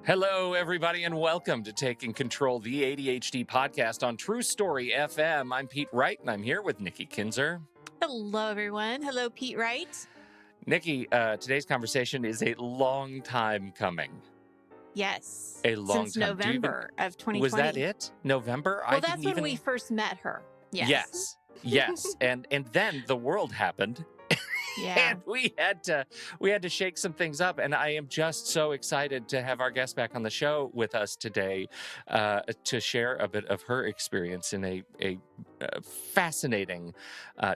Hello, everybody, and welcome to Taking Control, the ADHD podcast on True Story FM. I'm Pete Wright, and I'm here with Nikki Kinzer. Hello, everyone. Hello, Pete Wright. Nikki, today's conversation is a long time coming. Yes. A long Since time. November of 2020. Was that it? November? Well, that's when we first met her. Yes. Yes. And then the world happened. Yeah. And we had to shake some things up, and I am just so excited to have our guest back on the show with us today to share a bit of her experience in a fascinating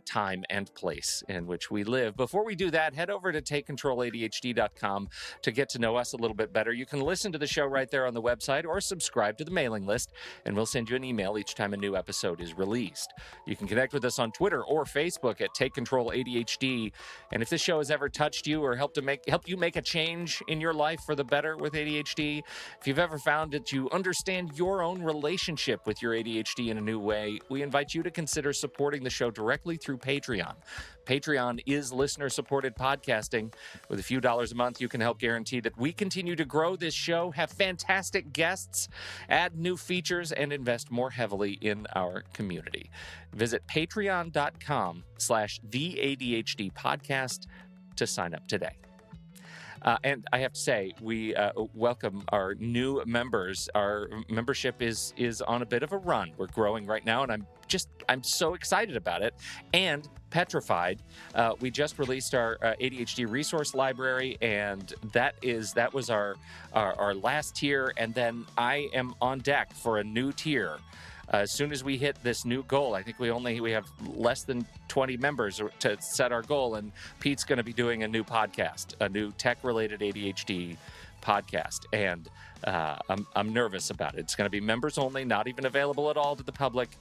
time and place in which we live. Before we do that, head over to takecontroladhd.com to get to know us a little bit better. You can listen to the show right there on the website or subscribe to the mailing list, and we'll send you an email each time a new episode is released. You can connect with us on Twitter or Facebook at Take Control ADHD. And if this show has ever touched you or help you make a change in your life for the better with ADHD, if you've ever found that you understand your own relationship with your ADHD in a new way, we invite you to consider supporting the show directly through Patreon. Patreon is listener-supported podcasting. With a few dollars a month, you can help guarantee that we continue to grow this show, have fantastic guests, add new features, and invest more heavily in our community. Visit patreon.com/theADHD podcast to sign up today. And I have to say, we welcome our new members. Our membership is on a bit of a run. We're growing right now, and I'm so excited about it and petrified. We just released our ADHD resource library, and that was our last tier. And then I am on deck for a new tier. As soon as we hit this new goal, I think we have less than 20 members to set our goal, and Pete's going to be doing a new podcast, a new tech-related ADHD podcast, and I'm nervous about it. It's going to be members only, not even available at all to the public,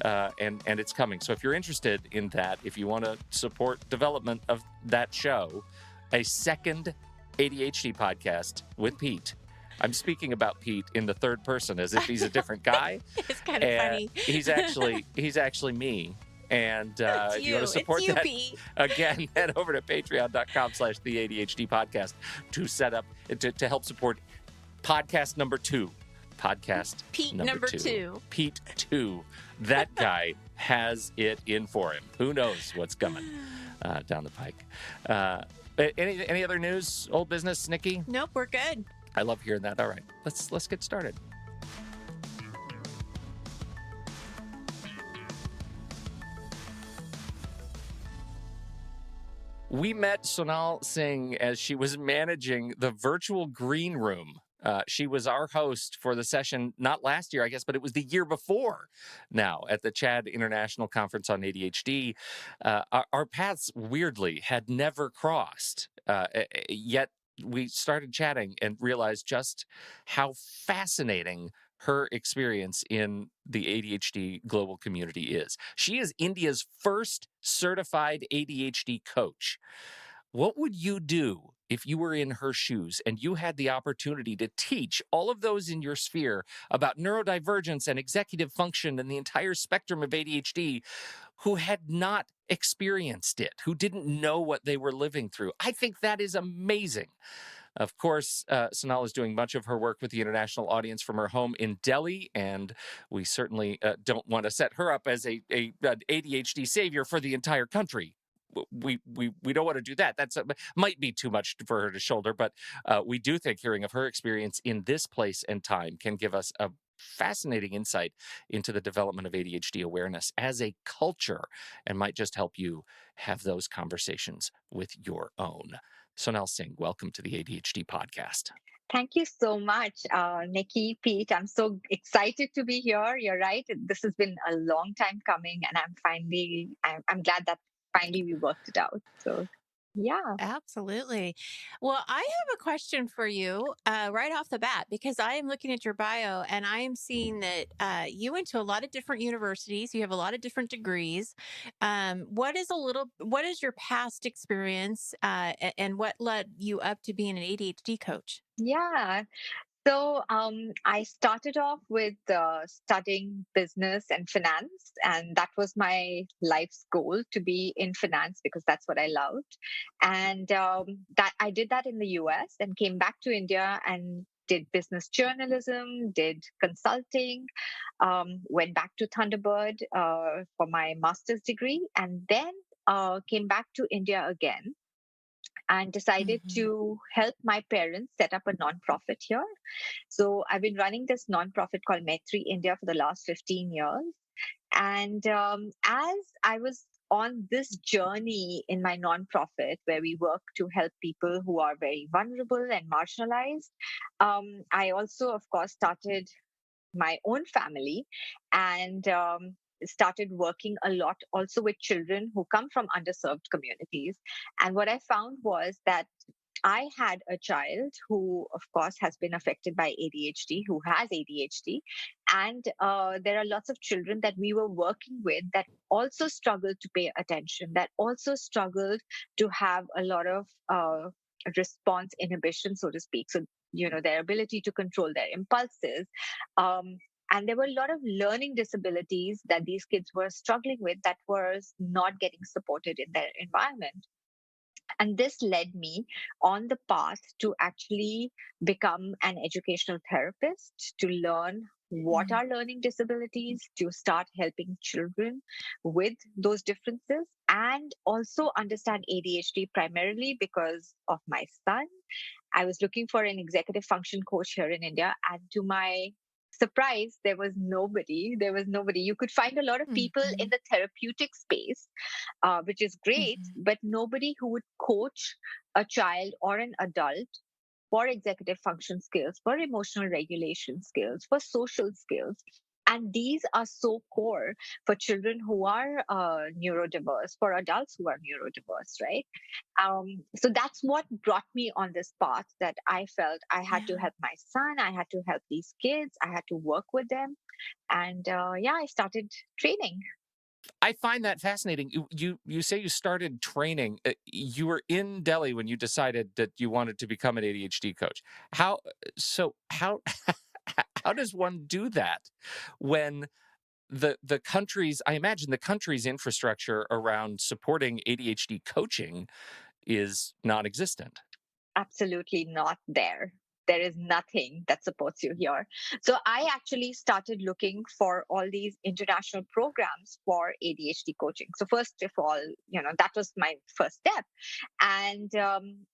and it's coming. So if you're interested in that, if you want to support development of that show, a second ADHD podcast with Pete. I'm speaking about Pete in the third person as if he's a different guy. It's kind of funny. He's actually me. And if you want to support that, Pete. Again, head over to patreon.com/theADHD podcast to set up, to help support podcast number 2. Pete number two. Pete 2. That guy has it in for him. Who knows what's coming down the pike. Any other news, old business, Nikki? Nope, we're good. I love hearing that. All right, let's get started. We met Sonal Singh as she was managing the virtual green room. She was our host for the session, not last year, I guess, but it was the year before now at the CHAD International Conference on ADHD. Our paths, weirdly, had never crossed, yet we started chatting and realized just how fascinating her experience in the ADHD global community is. She is India's first certified ADHD coach. What would you do if you were in her shoes and you had the opportunity to teach all of those in your sphere about neurodivergence and executive function and the entire spectrum of ADHD who had not experienced it, who didn't know what they were living through? I think that is amazing. Of course, Sonal is doing much of her work with the international audience from her home in Delhi, and we certainly don't want to set her up as an ADHD savior for the entire country. We don't want to do that. That's might be too much for her to shoulder, but we do think hearing of her experience in this place and time can give us a fascinating insight into the development of ADHD awareness as a culture and might just help you have those conversations with your own. Sonal Singh, welcome to the ADHD podcast. Thank you so much, Nikki, Pete. I'm so excited to be here. You're right. This has been a long time coming, and I'm glad that finally we worked it out. So, yeah. Absolutely. Well, I have a question for you right off the bat, because I am looking at your bio and I am seeing that you went to a lot of different universities. You have a lot of different degrees. What is your past experience and what led you up to being an ADHD coach? Yeah. So I started off with studying business and finance, and that was my life's goal, to be in finance, because that's what I loved. And that I did that in the US and came back to India and did business journalism, did consulting, went back to Thunderbird for my master's degree, and then came back to India again and decided Mm-hmm. to help my parents set up a nonprofit here. So I've been running this nonprofit called Maitri India for the last 15 years. And as I was on this journey in my nonprofit, where we work to help people who are very vulnerable and marginalized, I also, of course, started my own family and started working a lot also with children who come from underserved communities. And what I found was that I had a child who, of course, has been affected by ADHD, who has ADHD. And there are lots of children that we were working with that also struggled to pay attention, that also struggled to have a lot of response inhibition, so to speak. So, their ability to control their impulses. Um, and there were a lot of learning disabilities that these kids were struggling with that was not getting supported in their environment. And this led me on the path to actually become an educational therapist, to learn what are learning disabilities, to start helping children with those differences, and also understand ADHD primarily because of my son. I was looking for an executive function coach here in India, and to my surprise, there was nobody. There was nobody. You could find a lot of people Mm-hmm. in the therapeutic space, which is great, Mm-hmm. but nobody who would coach a child or an adult for executive function skills, for emotional regulation skills, for social skills. And these are so core for children who are neurodiverse, for adults who are neurodiverse, right? So that's what brought me on this path that I felt I had to Yeah. help my son, I had to help these kids, I had to work with them. And yeah, I started training. I find that fascinating. You say you started training. You were in Delhi when you decided that you wanted to become an ADHD coach. How so? How how does one do that when the country's, I imagine the country's infrastructure around supporting ADHD coaching is non-existent? Absolutely not there. There is nothing that supports you here. So I actually started looking for all these international programs for ADHD coaching. So first of all, that was my first step. And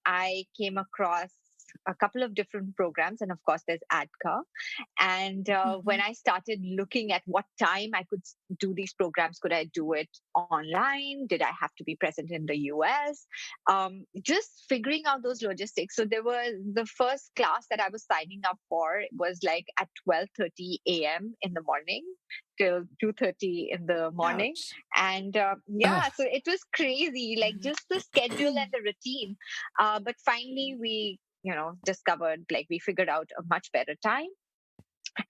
I came across a couple of different programs, and of course there's ADCA. And Mm-hmm. when I started looking at what time I could do these programs, could I do it online? Did I have to be present in the US? Just figuring out those logistics. So there was the first class that I was signing up for was like at 12:30 a.m. in the morning till 2:30 in the morning. Ouch. And Ugh. yeah, so it was crazy, like just the schedule and the routine. But finally we discovered, like, we figured out a much better time.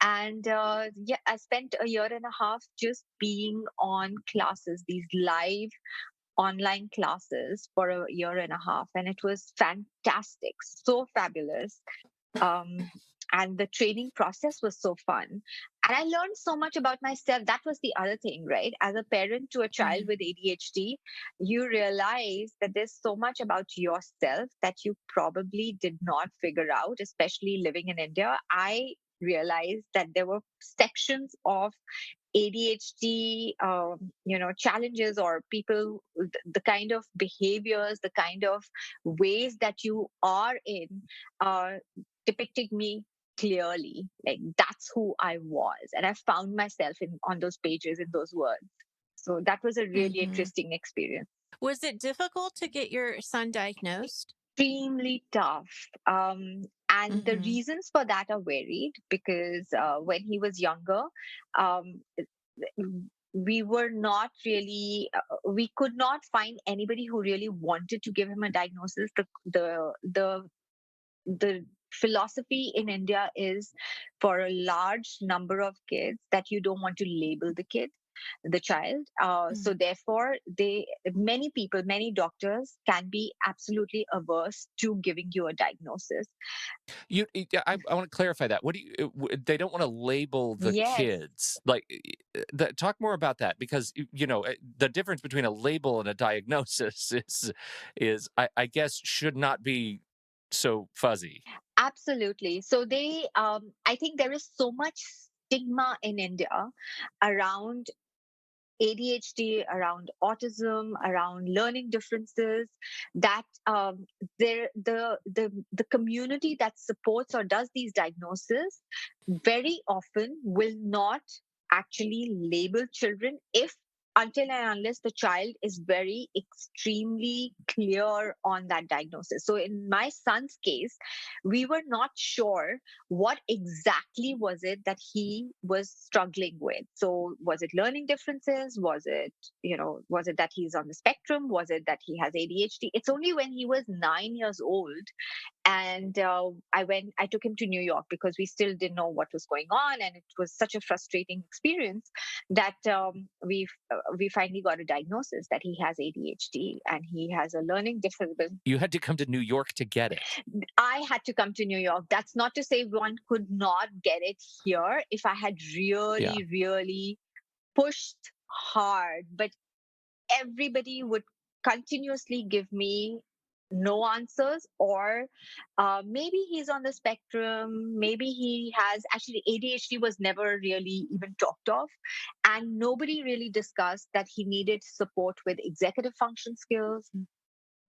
And yeah, I spent a year and a half just being on classes, these live online classes for a year and a half, and it was fantastic, so fabulous. um, and the training process was so fun, and I learned so much about myself. That was the other thing, right? As a parent to a child Mm-hmm. with ADHD, you realize that there's so much about yourself that you probably did not figure out, especially living in India. I realized that there were sections of ADHD, challenges, or people, the kind of behaviors, the kind of ways that you are in, uh, depicted me clearly. Like, that's who I was, and I found myself in on those pages, in those words. So that was a really Mm-hmm. interesting experience. Was it difficult to get your son diagnosed? Extremely tough. And the Mm-hmm. reasons for that are varied because when he was younger, um, we were not really, we could not find anybody who really wanted to give him a diagnosis. The philosophy in India is, for a large number of kids, that you don't want to label the child. So therefore, many people, many doctors can be absolutely averse to giving you a diagnosis. Yeah, I want to clarify that. What do you? They don't want to label the Yes, kids. Like, talk more about that because the difference between a label and a diagnosis is I guess should not be so fuzzy. Absolutely. So I think there is so much stigma in India around ADHD, around autism, around learning differences, that the community that supports or does these diagnoses very often will not actually label children if, until and unless the child is very extremely clear on that diagnosis. So in my son's case, we were not sure what exactly was it that he was struggling with. So was it learning differences? Was it, was it that he's on the spectrum? Was it that he has ADHD? It's only when he was 9 years old, and I took him to New York because we still didn't know what was going on, and it was such a frustrating experience that we finally got a diagnosis that he has ADHD and he has a learning disability. You had to come to New York to get it. I had to come to New York. That's not to say one could not get it here if I had really, really pushed hard, but everybody would continuously give me no answers, or maybe he's on the spectrum, maybe he has, actually ADHD was never really even talked of, and nobody really discussed that he needed support with executive function skills.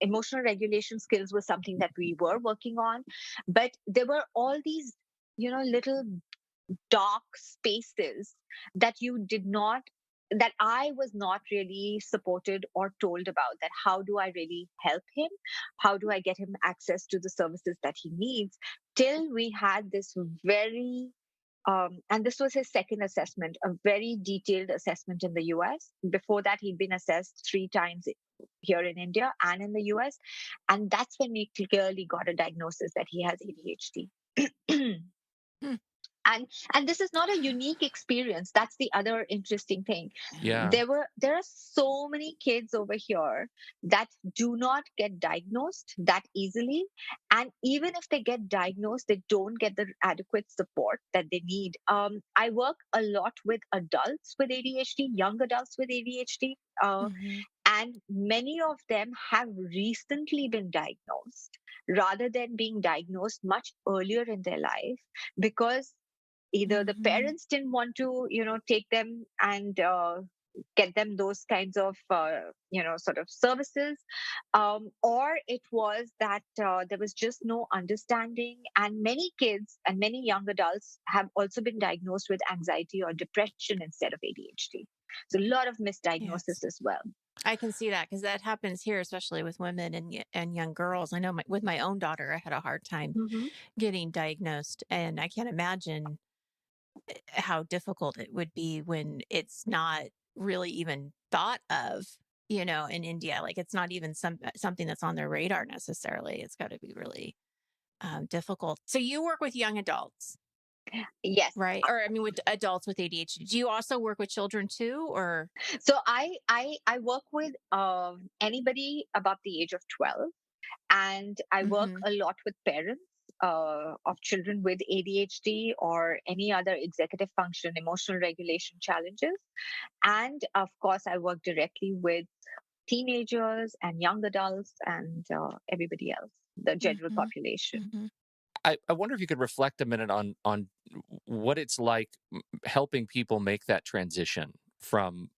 Emotional regulation skills was something that we were working on, but there were all these little dark spaces that you did not that I was not really supported or told about. That how do I really help him? How do I get him access to the services that he needs? Till we had this very and this was his second assessment, a very detailed assessment in the US. Before that, he'd been assessed 3 times here in India and in the US. And that's when we clearly got a diagnosis that he has ADHD. Hmm. And this is not a unique experience. That's the other interesting thing. Yeah. There are so many kids over here that do not get diagnosed that easily, and even if they get diagnosed, they don't get the adequate support that they need. I work a lot with adults with ADHD, young adults with ADHD, Hmm. and many of them have recently been diagnosed rather than being diagnosed much earlier in their life, because either the Hmm. parents didn't want to take them and get them those kinds of sort of services, or it was that there was just no understanding, and many kids and many young adults have also been diagnosed with anxiety or depression instead of ADHD. So a lot of Yes. misdiagnosis as well. I can see that because that happens here, especially with women and young girls. I know with my own daughter, I had a hard time Hmm. getting diagnosed, and I can't imagine how difficult it would be when it's not really even thought of, in India. Like it's not even something that's on their radar necessarily. It's got to be really difficult. So you work with young adults, Yes. right? Or I mean, with adults with ADHD. Do you also work with children too, or? So I work with anybody above the age of 12, and I work Hmm. a lot with parents of children with ADHD or any other executive function, emotional regulation challenges. And of course, I work directly with teenagers and young adults and everybody else, the general Hmm. population. Hmm. I wonder if you could reflect a minute on what it's like helping people make that transition from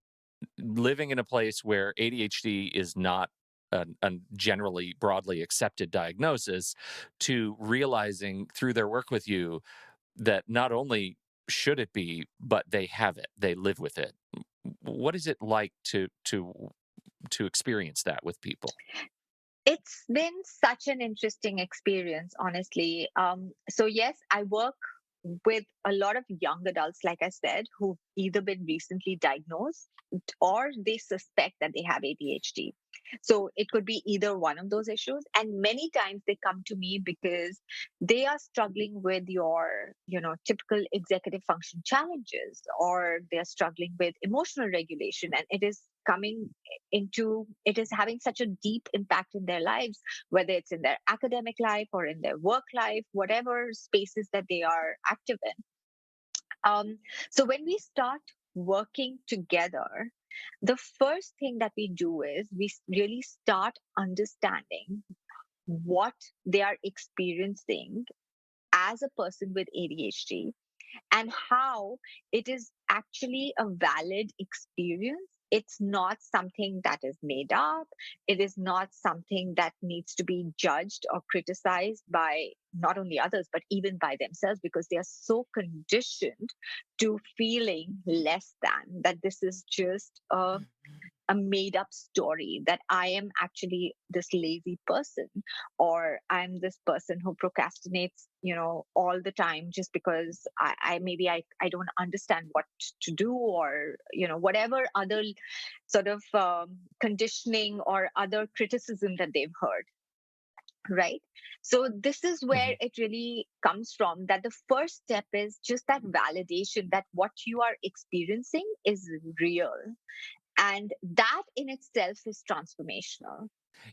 living in a place where ADHD is not a generally broadly accepted diagnosis to realizing through their work with you that not only should it be, but they have it, they live with it. What is it like to experience that with people? It's been such an interesting experience, honestly. So, yes, I work with a lot of young adults, like I said, who've either been recently diagnosed or they suspect that they have ADHD. So, it could be either one of those issues. And many times they come to me because they are struggling with your, typical executive function challenges, or they're struggling with emotional regulation. And it is having such a deep impact in their lives, whether it's in their academic life or in their work life, whatever spaces that they are active in. So when we start working together, the first thing that we do is really start understanding what they are experiencing as a person with ADHD, and how it is actually a valid experience. It's not something that is made up. It is not something that needs to be judged or criticized by not only others, but even by themselves, because they are so conditioned to feeling less than, that this is just a made up story, that I am actually this lazy person, or I'm this person who procrastinates, all the time, just because I don't understand what to do, or, whatever other sort of conditioning or other criticism that they've heard. Right. So this is where Mhm. it really comes from, that the first step is just that validation that what you are experiencing is real, and that in itself is transformational.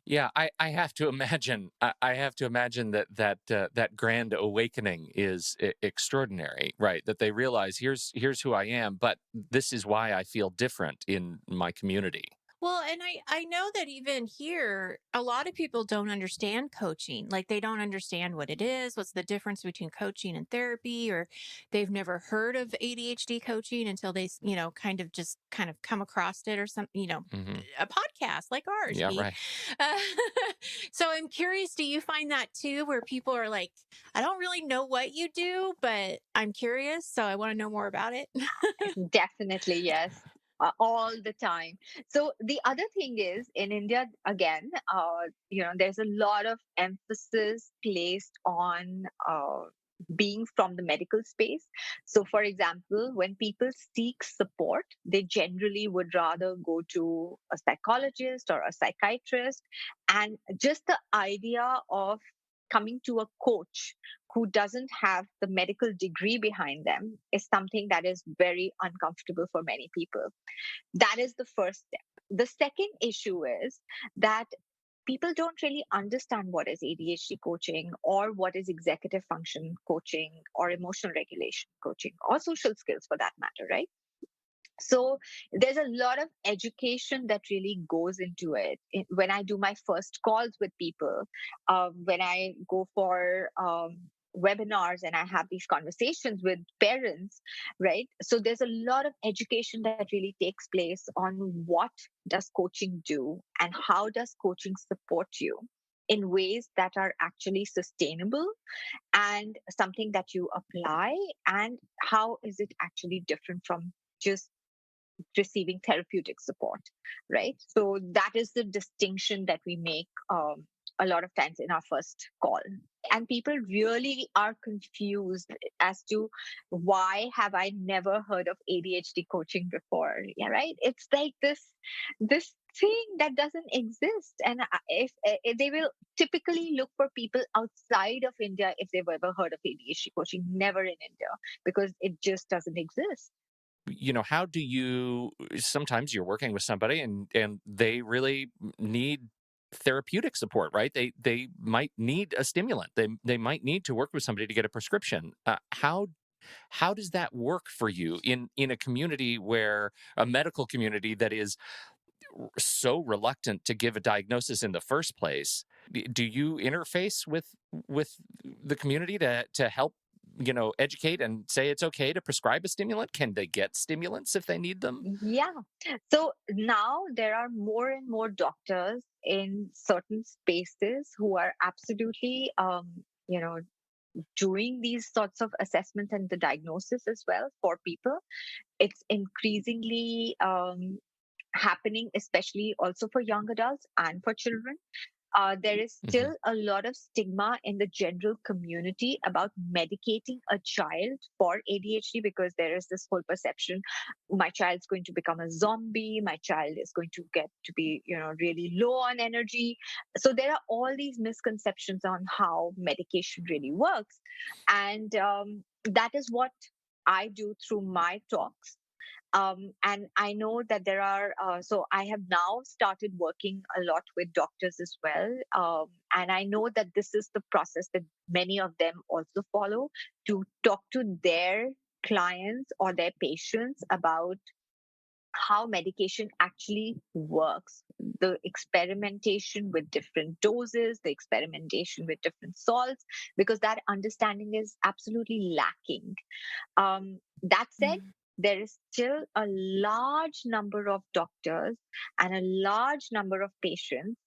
Yeah, I have to imagine. I have to imagine that grand awakening is extraordinary, right? That they realize here's who I am, but this is why I feel different in my community. Well, and I know that even here, a lot of people don't understand coaching. Like they don't understand what it is, what's the difference between coaching and therapy, or they've never heard of ADHD coaching until kind of come across it or something, Hmm. a podcast like ours, Yeah, Pete. right. Uh, so I'm curious, do you find that too, where people are like, I don't really know what you do, but I'm curious, so I want to know more about it? Definitely, yes. All the time. So the other thing is, in India, again, there's a lot of emphasis placed on being from the medical space. So, for example, when people seek support, they generally would rather go to a psychologist or a psychiatrist. And just the idea of coming to a coach who doesn't have the medical degree behind them is something that is very uncomfortable for many people. That is the first step. The second issue is that people don't really understand what is ADHD coaching, or what is executive function coaching, or emotional regulation coaching, or social skills for that matter, right? So there's a lot of education that really goes into it. When I do my first calls with people, when I go for webinars and I have these conversations with parents, right? So there's a lot of education that really takes place on what does coaching do, and how does coaching support you in ways that are actually sustainable, and something that you apply, and how is it actually different from just receiving therapeutic support, right? So that is the distinction that we make a lot of times in our first call. And people really are confused as to, why have I never heard of ADHD coaching before? Yeah, right. It's like this thing that doesn't exist, and if they will typically look for people outside of India if they've ever heard of ADHD coaching, never in India, because it just doesn't exist. How do you sometimes you're working with somebody and they really need therapeutic support, right? They might need a stimulant. They might need to work with somebody to get a prescription. How does that work for you in a community where a medical community that is so reluctant to give a diagnosis in the first place? Do you interface with the community to help educate and say it's okay to prescribe a stimulant? Can they get stimulants if they need them? Yeah. So now there are more and more doctors in certain spaces who are absolutely, doing these sorts of assessments and the diagnosis as well for people. It's increasingly happening, especially also for young adults and for children. There is Hmm. still a lot of stigma in the general community about medicating a child for ADHD, because there is this whole perception, my child's going to become a zombie, my child is going to get to be, really low on energy. So there are all these misconceptions on how medication really works. And that is what I do through my talks. And I know that there are, so I have now started working a lot with doctors as well. And I know that this is the process that many of them also follow, to talk to their clients or their patients about how medication actually works, the experimentation with different doses, the experimentation with different salts, because that understanding is absolutely lacking. That said, Mm. there is still a large number of doctors and a large number of patients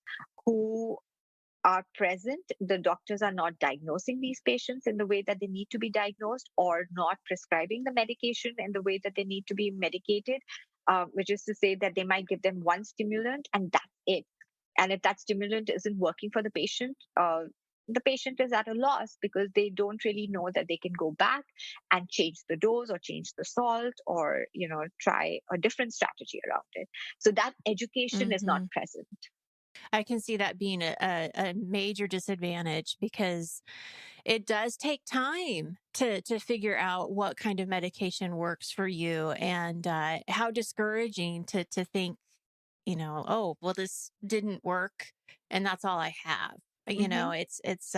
who are present. The doctors are not diagnosing these patients in the way that they need to be diagnosed, or not prescribing the medication in the way that they need to be medicated, which is to say that they might give them one stimulant and that's it. And if that stimulant isn't working for the patient is at a loss, because they don't really know that they can go back and change the dose or change the salt, or try a different strategy around it. So that education is not Hmm. present. I can see that being a major disadvantage because it does take time to figure out what kind of medication works for you, and how discouraging to think, oh, well, this didn't work and that's all I have. Hmm. It's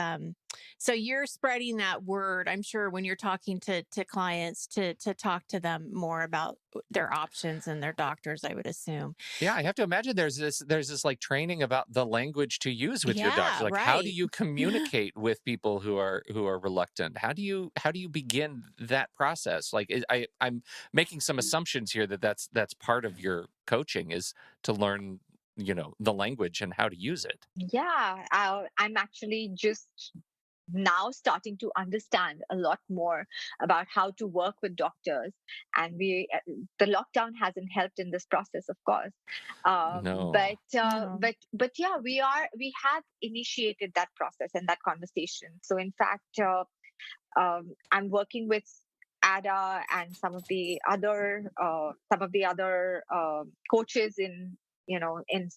so you're spreading that word, I'm sure, when you're talking to clients to talk to them more about their options and their doctors, I would assume. Yeah, I have to imagine there's this like training about the language to use with your doctor. Yeah, Like, how do right. you communicate with people who are reluctant? How do you begin that process? Like, I'm making some assumptions here that's part of your coaching is to learn, the language and how to use it. Yeah, I'm actually just now starting to understand a lot more about how to work with doctors, and the lockdown hasn't helped in this process, of course. No. But yeah, we have initiated that process and that conversation. So in fact, I'm working with Ada and some of the other coaches in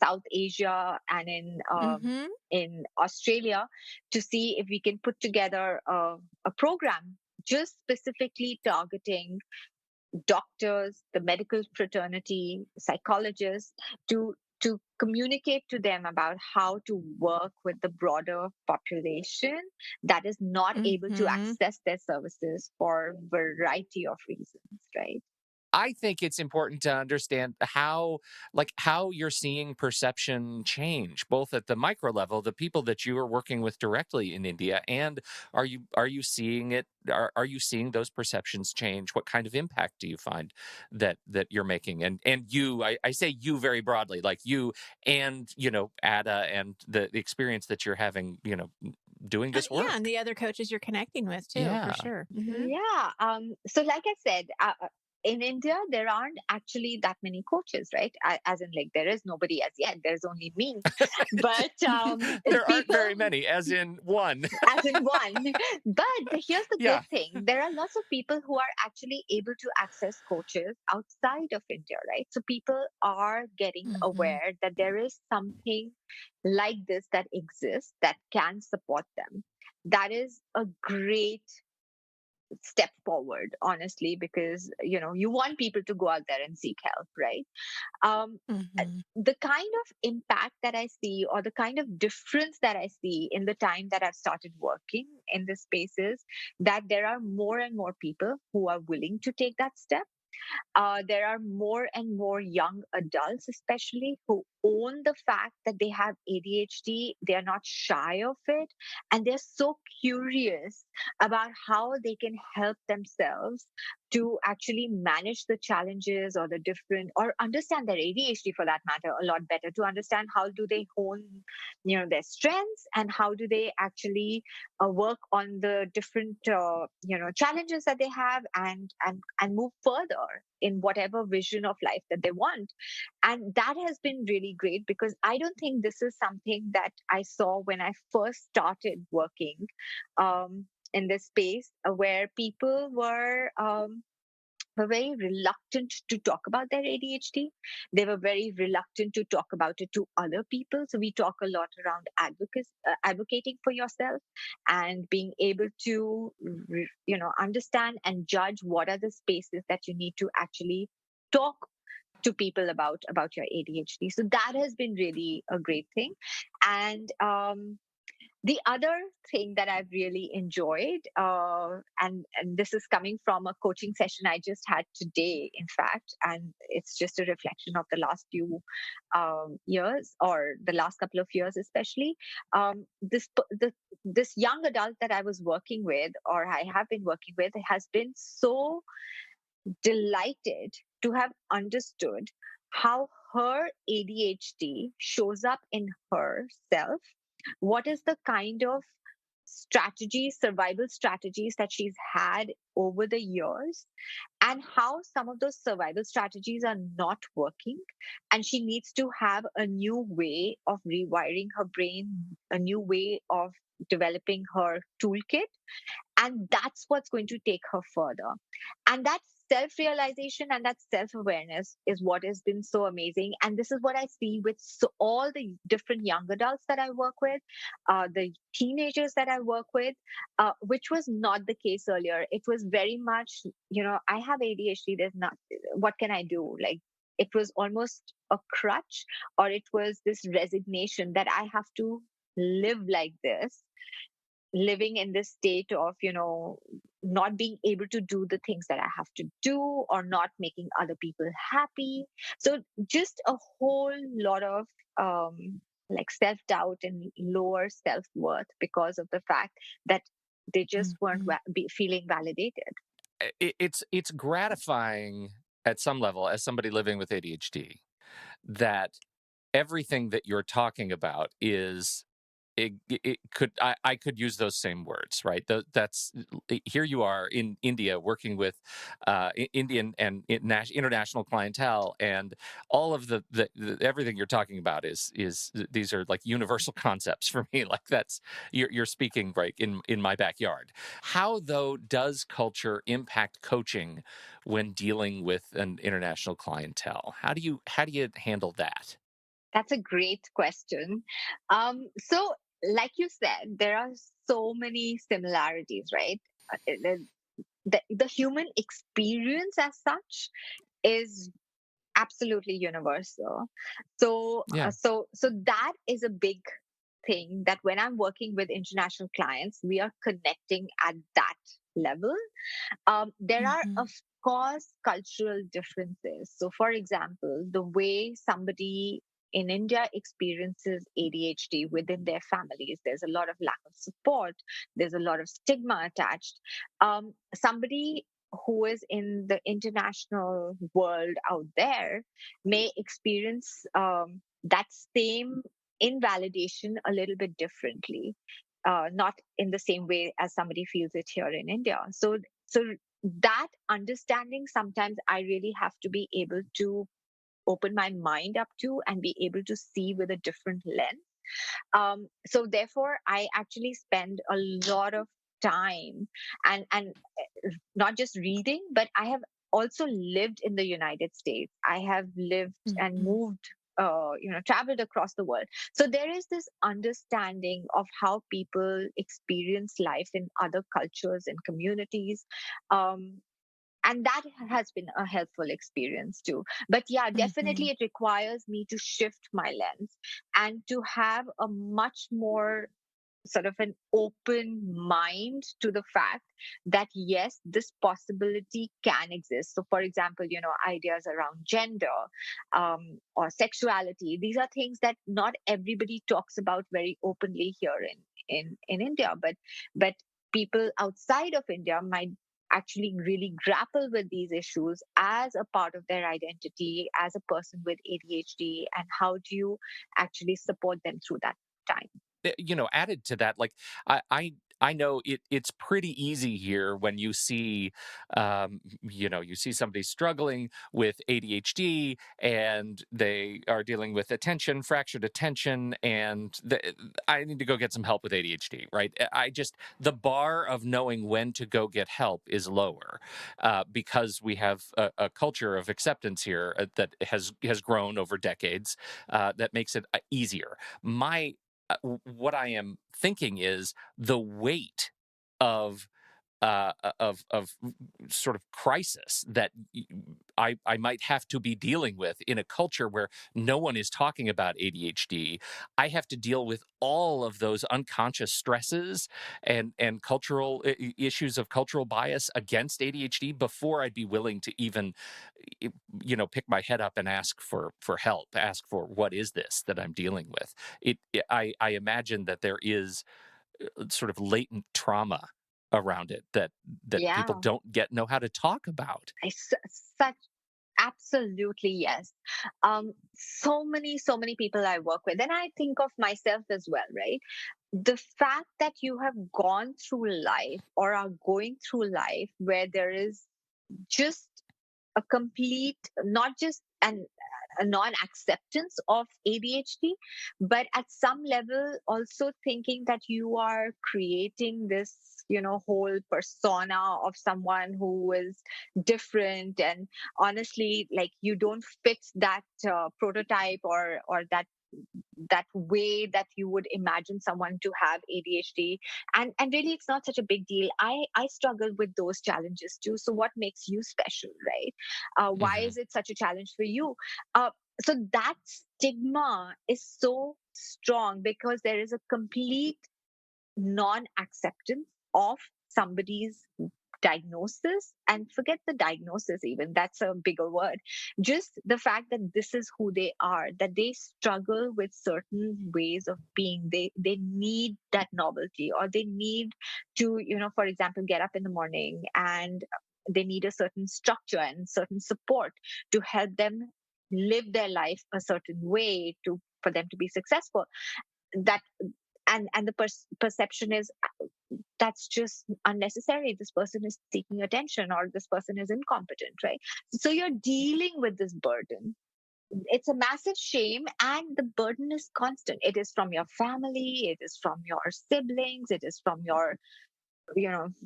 South Asia and Hmm. in Australia, to see if we can put together a program just specifically targeting doctors, the medical fraternity, psychologists, to communicate to them about how to work with the broader population that is not able to Hmm. access their services for variety of reasons, right? I think it's important to understand how you're seeing perception change, both at the micro level, the people that you are working with directly in India, and are you seeing it? Are you seeing those perceptions change? What kind of impact do you find that you're making? And I say you very broadly, like you and Ada and the experience that you're having, doing this Yeah, and work. the other coaches you're connecting with too, for Yeah. sure. Hmm. Yeah. So, like I said, in India, there aren't actually that many coaches, right? As in, like, there is nobody as yet. There's only me. But There aren't people, very many, as in one. as in one. But here's the good Yeah. thing: there are lots of people who are actually able to access coaches outside of India, right? So people are getting Hmm. aware that there is something like this that exists that can support them. That is a great step forward, honestly, because you want people to go out there and seek help, right? um Hmm. the kind of impact that I see, or the kind of difference that I see in the time that I've started working in this space, is that there are more and more people who are willing to take that step. There are more and more young adults, especially, who own the fact that they have ADHD. They are not shy of it. And they're so curious about how they can help themselves to actually manage the challenges, or the different, or understand their ADHD for that matter a lot better, to understand how do they hone, their strengths, and how do they actually work on the different challenges that they have, and move further in whatever vision of life that they want. And that has been really great, because I don't think this is something that I saw when I first started working in this space, where people were very reluctant to talk about their ADHD. They were very reluctant to talk about it to other people. So we talk a lot around advocating for yourself, and being able to, understand and judge what are the spaces that you need to actually talk to people about your ADHD. So that has been really a great thing. And The other thing that I've really enjoyed, and this is coming from a coaching session I just had today, in fact, and it's just a reflection of the last few years, or the last couple of years, especially. This young adult that I was working with, or I have been working with, has been so delighted to have understood how her ADHD shows up in herself, what is the kind of strategies, survival strategies that she's had over the years, and how some of those survival strategies are not working. And she needs to have a new way of rewiring her brain, a new way of developing her toolkit, and that's what's going to take her further. And that self realization and that self awareness is what has been so amazing. And this is what I see with all the different young adults that I work with, the teenagers that I work with, which was not the case earlier. It was very much, I have ADHD, there's not, what can I do? Like, it was almost a crutch, or it was this resignation that I have to live like this, living in this state of not being able to do the things that I have to do, or not making other people happy. So just a whole lot of like self-doubt and lower self-worth because of the fact that they just weren't Mhm. feeling validated. It's gratifying at some level as somebody living with ADHD that everything that you're talking about is it could I could use those same words, right? That's here you are in India working with Indian and international clientele, and all of the everything you're talking about is these are like universal concepts for me. Like that's you're speaking right in my backyard. How though does culture impact coaching when dealing with an international clientele? How do you handle that? That's a great question. So, like you said, there are so many similarities, right? The human experience as such is absolutely universal. Yeah. So that is a big thing, that when I'm working with international clients, we are connecting at that level. There are, of Mhm. course, cultural differences. So, for example, the way somebody in India experiences ADHD within their families, there's a lot of lack of support, there's a lot of stigma attached. Somebody who is in the international world out there may experience that same invalidation a little bit differently, not in the same way as somebody feels it here in India. So that understanding, sometimes I really have to be able to open my mind up to and be able to see with a different lens. So therefore, I actually spend a lot of time, and not just reading, but I have also lived in the United States. I have lived and Mhm. moved, traveled across the world. So there is this understanding of how people experience life in other cultures and communities. Um, and that has been a helpful experience too. But yeah, definitely Mhm. it requires me to shift my lens and to have a much more sort of an open mind to the fact that yes, this possibility can exist. So for example, ideas around gender, or sexuality, these are things that not everybody talks about very openly here in India, but people outside of India might actually really grapple with these issues as a part of their identity as a person with ADHD, and how do you actually support them through that time. Added to that, like I know it's pretty easy here when you see you see somebody struggling with ADHD and they are dealing with fractured attention, and I need to go get some help with ADHD, right? I just the bar of knowing when to go get help is lower, because we have a culture of acceptance here, that has grown over decades, that makes it easier. My what I am thinking is the weight of of sort of crisis that I might have to be dealing with in a culture where no one is talking about ADHD. I have to deal with all of those unconscious stresses and cultural issues of cultural bias against ADHD before I'd be willing to even pick my head up and ask for help, ask for what is this that I'm dealing with. I imagine that there is sort of latent trauma around it that people Yeah. don't know how to talk about. Such absolutely yes. So many people I work with, and I think of myself as well, right? The fact that you have gone through life or are going through life where there is just a complete, not just a non-acceptance of ADHD, but at some level also thinking that you are creating this, whole persona of someone who is different, and honestly, like you don't fit that prototype or that way that you would imagine someone to have ADHD. And really it's not such a big deal. I struggle with those challenges too. So what makes you special, right? Why Hmm. is it such a challenge for you? uh, so that stigma is so strong because there is a complete non acceptance of somebody's diagnosis, and forget the diagnosis, even that's a bigger word. Just the fact that this is who they are, that they struggle with certain ways of being, they need that novelty, or they need to, for example, get up in the morning, and they need a certain structure and certain support to help them live their life a certain way, to for them to be successful. That and the perception is that's just unnecessary. This person is seeking attention, or this person is incompetent, right? So you're dealing with this burden. It's a massive shame, and the burden is constant. It is from your family, it is from your siblings, it is from your,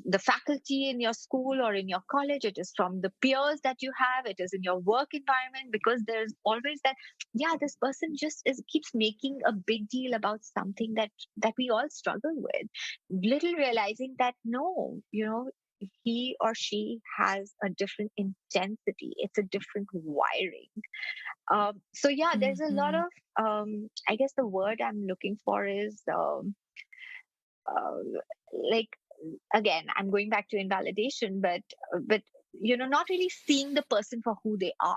the faculty in your school or in your college, it is from the peers that you have, it is in your work environment, because there's always that, yeah, this person just keeps making a big deal about something that we all struggle with, little realizing that no, he or she has a different intensity, it's a different wiring. So yeah, there's a lot Hmm. of I guess the word I'm looking for is uh, like, again, I'm going back to invalidation, but not really seeing the person for who they are.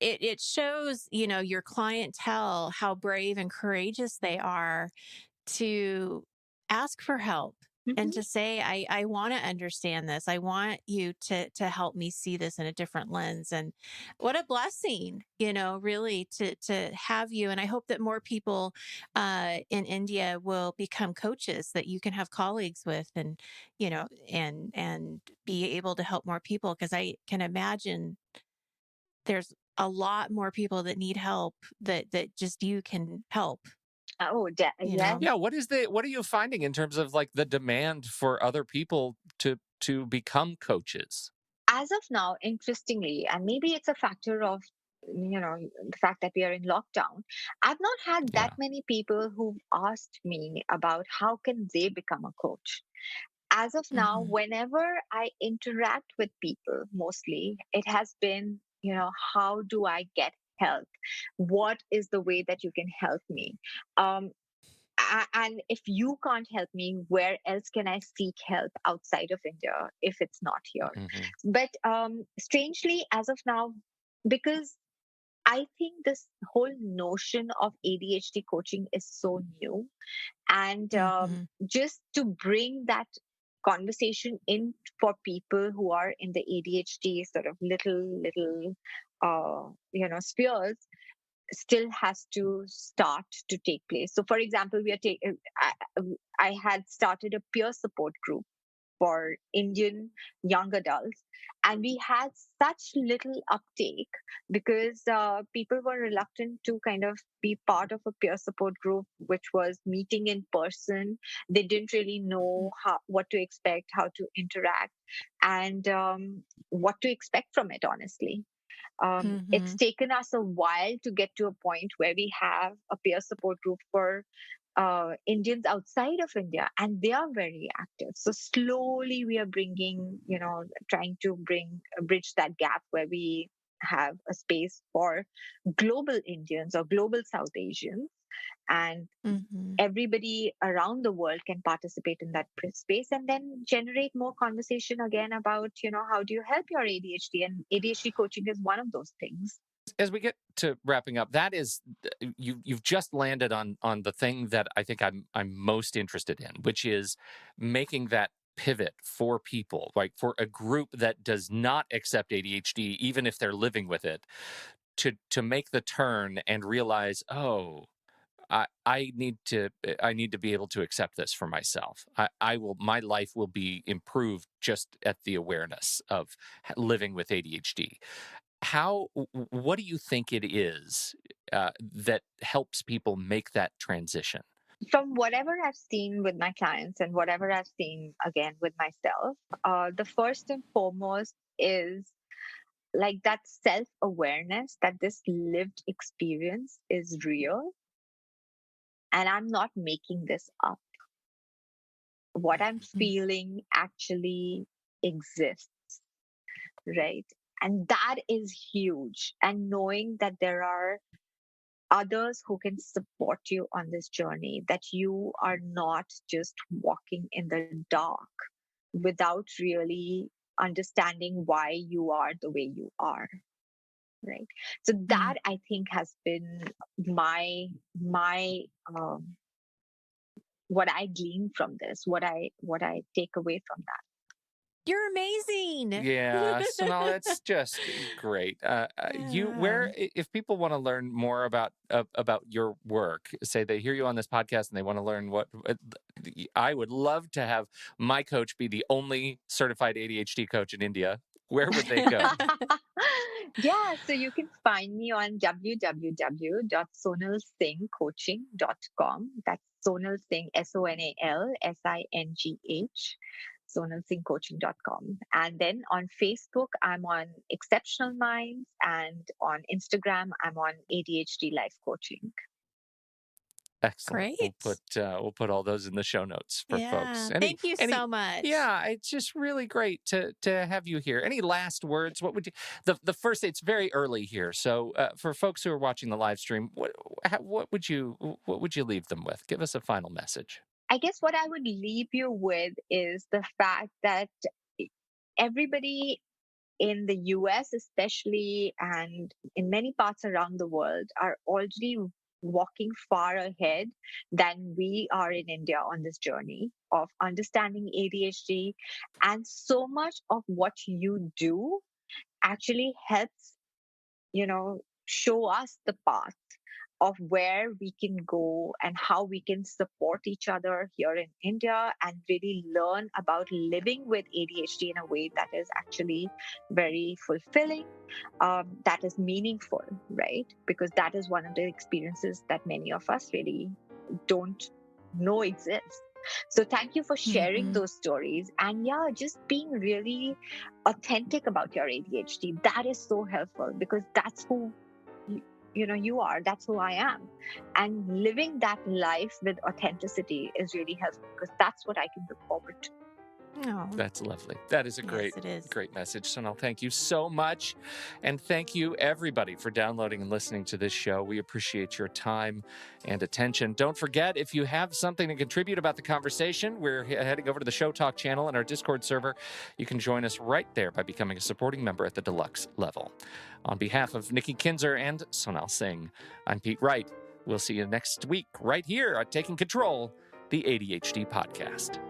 It shows, your clientele how brave and courageous they are to ask for help and Hmm. to say, I want to understand this. I want you to help me see this in a different lens. And what a blessing, really to have you. And I hope that more people in India will become coaches that you can have colleagues with, and, and be able to help more people. Because I can imagine there's a lot more people that need help that just you can help, Oh, you yes. know. Yeah, what are you finding in terms of like the demand for other people to become coaches? As of now, interestingly, and maybe it's a factor of, the fact that we are in lockdown, I've not had that Yeah. many people who've asked me about how can they become a coach. As of now, Mhm. whenever I interact with people, mostly it has been, how do I get help? What is the way that you can help me? Um, and if you can't help me, where else can I seek help outside of India if it's not here? Hmm. But strangely, as of now, because I think this whole notion of ADHD coaching is so new, and Mhm. just to bring that conversation in for people who are in the ADHD sort of little spheres, still has to start to take place. So for example, I had started a peer support group for Indian young adults. And we had such little uptake because people were reluctant to kind of be part of a peer support group, which was meeting in person. They didn't really know what to expect, how to interact, and what to expect from it, honestly. It's Mhm. taken us a while to get to a point where we have a peer support group for Indians outside of India, and they are very active. So slowly we are bringing, trying to bridge that gap where we have a space for global Indians or global South Asians, and Mm-hmm. everybody around the world can participate in that space, and then generate more conversation again about, how do you help your ADHD, and ADHD coaching is one of those things. As we get to wrapping up, that is, you've just landed on the thing that I think I'm most interested in, which is making that pivot for people, like for a group that does not accept ADHD, even if they're living with it, to make the turn and realize, oh, I need to be able to accept this for myself. My life will be improved just at the awareness of living with ADHD. What do you think it is that helps people make that transition? From whatever I've seen with my clients and whatever I've seen again with myself, the first and foremost is like that self awareness that this lived experience is real and I'm not making this up. What I'm Mm-hmm. feeling actually exists, right? And that is huge. And knowing that there are others who can support you on this journey, that you are not just walking in the dark without really understanding why you are the way you are, right? So that I think has been my what I glean from this, what I take away from that. You're amazing. Yeah, so now that's just great. Yeah. If people want to learn more about your work, say they hear you on this podcast and they want to learn I would love to have my coach be the only certified ADHD coach in India. Where would they go? Yeah, so you can find me on www.sonalsinghcoaching.com. That's Sonal Singh, SONALSINGH, sonalsinghcoaching.com. And then on Facebook, I'm on Exceptional Minds, and on Instagram, I'm on ADHD Life Coaching. Excellent. Great. We'll put all those in the show notes for folks. Yeah. Thank you so much. Yeah, it's just really great to have you here. Any last words? What would you the first? It's very early here, so for folks who are watching the live stream, what would you leave them with? Give us a final message. I guess what I would leave you with is the fact that everybody in the US, especially, and in many parts around the world, are already walking far ahead than we are in India on this journey of understanding ADHD. And so much of what you do actually helps, show us the path of where we can go and how we can support each other here in India and really learn about living with ADHD in a way that is actually very fulfilling, that is meaningful, right? Because that is one of the experiences that many of us really don't know exists. So thank you for sharing Mm-hmm. those stories, and yeah, just being really authentic about your ADHD. That is so helpful because that's who you are, that's who I am, and living that life with authenticity is really helpful because that's what I can look forward to. Oh, That's lovely. That is a yes, it is. great message. Sonal, thank you so much. And thank you, everybody, for downloading and listening to this show. We appreciate your time and attention. Don't forget, if you have something to contribute about the conversation, we're heading over to the Show Talk channel and our Discord server. You can join us right there by becoming a supporting member at the deluxe level. On behalf of Nikki Kinzer and Sonal Singh, I'm Pete Wright. We'll see you next week right here on Taking Control, the ADHD podcast.